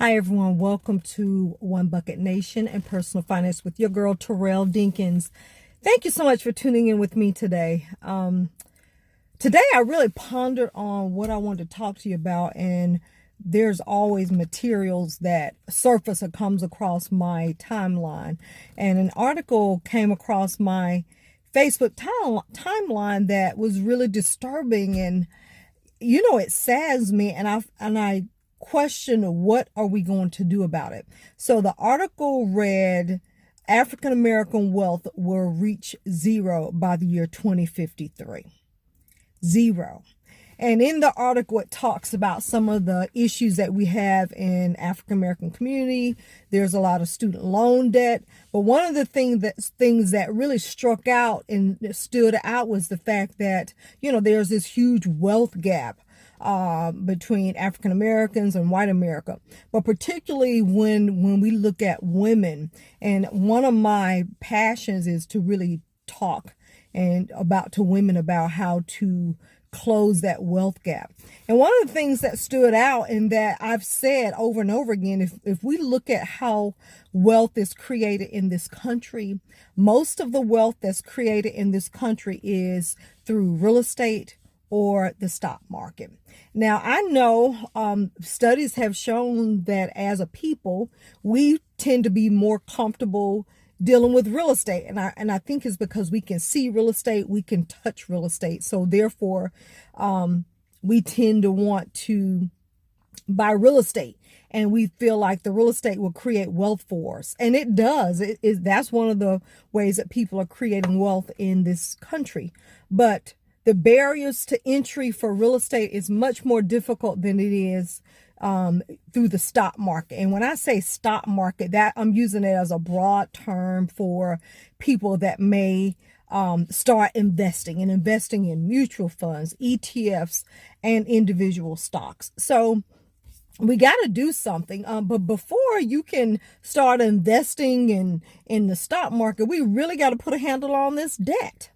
Hi everyone, welcome to One Bucket Nation and Personal Finance with your girl Terrell Dinkins. Thank you so much for tuning in with me today. Today I really pondered on what I wanted to talk to you about, and there's always materials that surface or comes across my timeline. And an article came across my Facebook timeline that was really disturbing, and it saddens me, and I question, what are we going to do about it? So the article read, African American wealth will reach zero by the year 2053. Zero. And in the article, it talks about some of the issues that we have in African American community. There's a lot of student loan debt. But one of the things that really struck out and stood out was the fact that, there's this huge wealth gap between African Americans and white America, but particularly when we look at women. And one of my passions is to really talk to women about how to close that wealth gap. And one of the things that stood out, and that I've said over and over again, if we look at how wealth is created in this country, most of the wealth that's created in this country is through real estate or the stock market. Now, I know studies have shown that as a people, we tend to be more comfortable dealing with real estate. And I think it's because we can see real estate, we can touch real estate. So therefore, we tend to want to buy real estate. And we feel like the real estate will create wealth for us. And it does. That's one of the ways that people are creating wealth in this country. But the barriers to entry for real estate is much more difficult than it is through the stock market. And when I say stock market, that I'm using it as a broad term for people that may start investing in mutual funds, ETFs, and individual stocks. So we got to do something. But before you can start investing in the stock market, we really got to put a handle on this debt.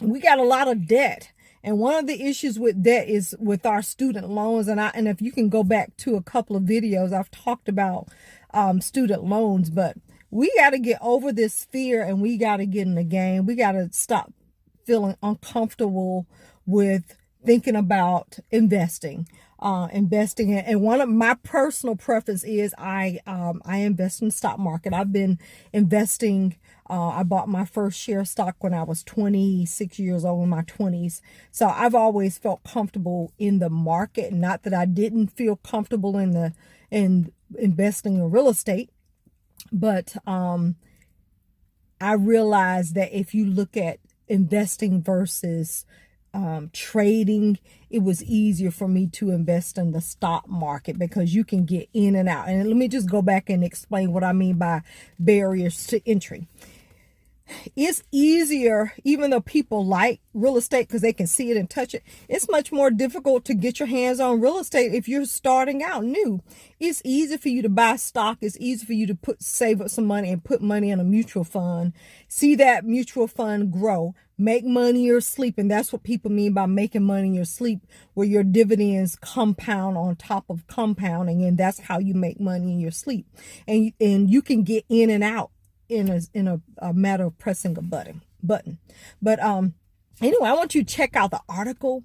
We got a lot of debt. And one of the issues with debt is with our student loans. And if you can go back to a couple of videos, I've talked about student loans, but we got to get over this fear, and we got to get in the game. We got to stop feeling uncomfortable with thinking about investing. And one of my personal preference is I invest in the stock market. I've been investing. I bought my first share of stock when I was 26 years old, in my 20s. So I've always felt comfortable in the market. Not that I didn't feel comfortable in investing in real estate, but I realized that if you look at investing versus trading, it was easier for me to invest in the stock market because you can get in and out. And let me just go back and explain what I mean by barriers to entry. It's easier, even though people like real estate because they can see it and touch it. It's much more difficult to get your hands on real estate if you're starting out new. It's easy for you to buy stock. It's easy for you to save up some money and put money in a mutual fund. See that mutual fund grow. Make money in your sleep. And that's what people mean by making money in your sleep, where your dividends compound on top of compounding. And that's how you make money in your sleep. And you can get in and out in a matter of pressing a button. But anyway, I want you to check out the article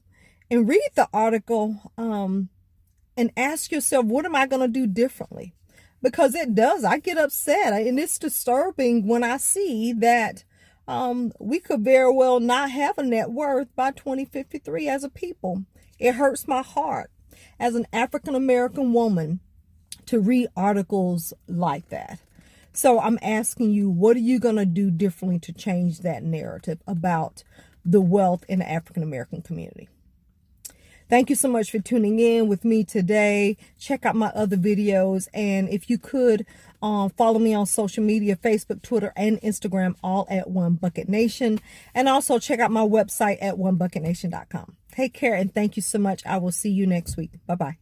and read the article and ask yourself, what am I going to do differently? Because it does. I get upset, and it's disturbing when I see that we could very well not have a net worth by 2053 as a people. It hurts my heart as an African American woman to read articles like that. So I'm asking you, what are you going to do differently to change that narrative about the wealth in the African American community? Thank you so much for tuning in with me today. Check out my other videos. And if you could follow me on social media, Facebook, Twitter, and Instagram, all at One Bucket Nation. And also check out my website at onebucketnation.com. Take care, and thank you so much. I will see you next week. Bye-bye.